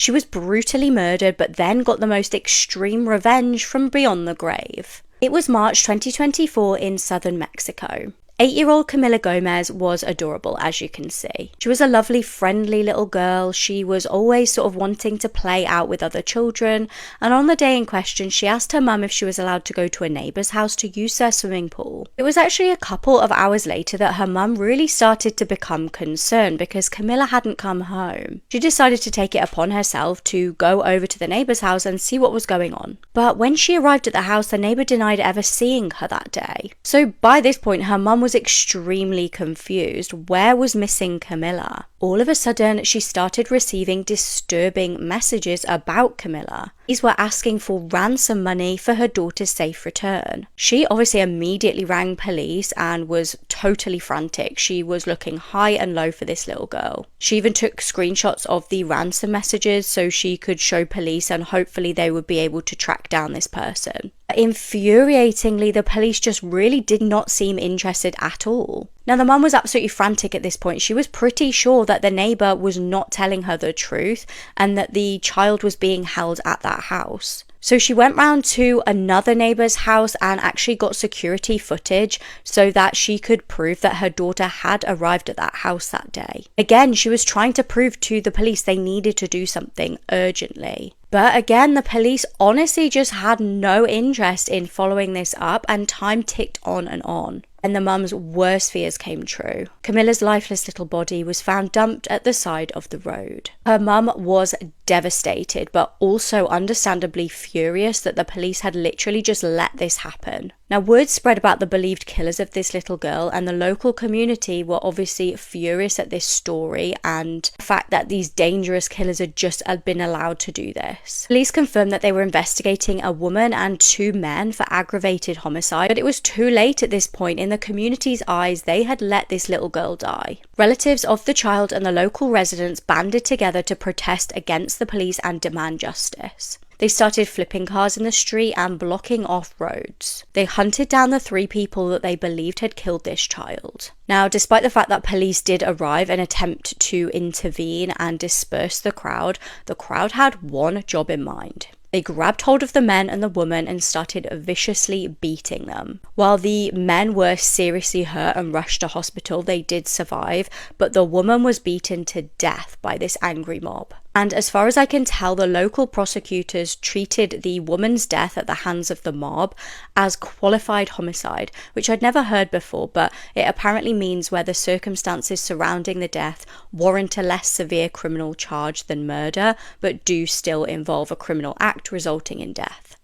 She was brutally murdered, but then got the most extreme revenge from beyond the grave. It was March 2024 in southern Mexico. 8-year-old Camila Gomez was adorable, as you can see. She was a lovely, friendly little girl. She was always sort of wanting to play out with other children, and on the day in question, she asked her mum if she was allowed to go to a neighbour's house to use their swimming pool. It was actually a couple of hours later that her mum really started to become concerned because Camila hadn't come home. She decided to take it upon herself to go over to the neighbour's house and see what was going on. But when she arrived at the house, the neighbour denied ever seeing her that day. So by this point, her mum was extremely confused. Where was missing Camila? All of a sudden, she started receiving disturbing messages about Camila. These were asking for ransom money for her daughter's safe return. She obviously immediately rang police and was totally frantic. She was looking high and low for this little girl. She even took screenshots of the ransom messages so she could show police and hopefully they would be able to track down this person. Infuriatingly, the police just really did not seem interested at all. Now, the mum was absolutely frantic at this point. She was pretty sure that the neighbour was not telling her the truth and that the child was being held at that house. So she went round to another neighbour's house and actually got security footage so that she could prove that her daughter had arrived at that house that day. Again, she was trying to prove to the police they needed to do something urgently. But again, the police honestly just had no interest in following this up, and time ticked on and on. And the mum's worst fears came true. Camila's lifeless little body was found dumped at the side of the road. Her mum was devastated, but also understandably furious that the police had literally just let this happen. Now, word spread about the believed killers of this little girl, and the local community were obviously furious at this story and the fact that these dangerous killers had been allowed to do this. Police confirmed that they were investigating a woman and 2 men for aggravated homicide, but it was too late at this point. In the community's eyes, they had let this little girl die. Relatives of the child and the local residents banded together to protest against the police and demand justice. They started flipping cars in the street and blocking off roads. They hunted down the 3 people that they believed had killed this child. Now, despite the fact that police did arrive and attempt to intervene and disperse the crowd had one job in mind. They grabbed hold of the men and the woman and started viciously beating them. While the men were seriously hurt and rushed to hospital, they did survive, but the woman was beaten to death by this angry mob. And as far as I can tell, the local prosecutors treated the woman's death at the hands of the mob as qualified homicide, which I'd never heard before, but it apparently means where the circumstances surrounding the death warrant a less severe criminal charge than murder, but do still involve a criminal act resulting in death.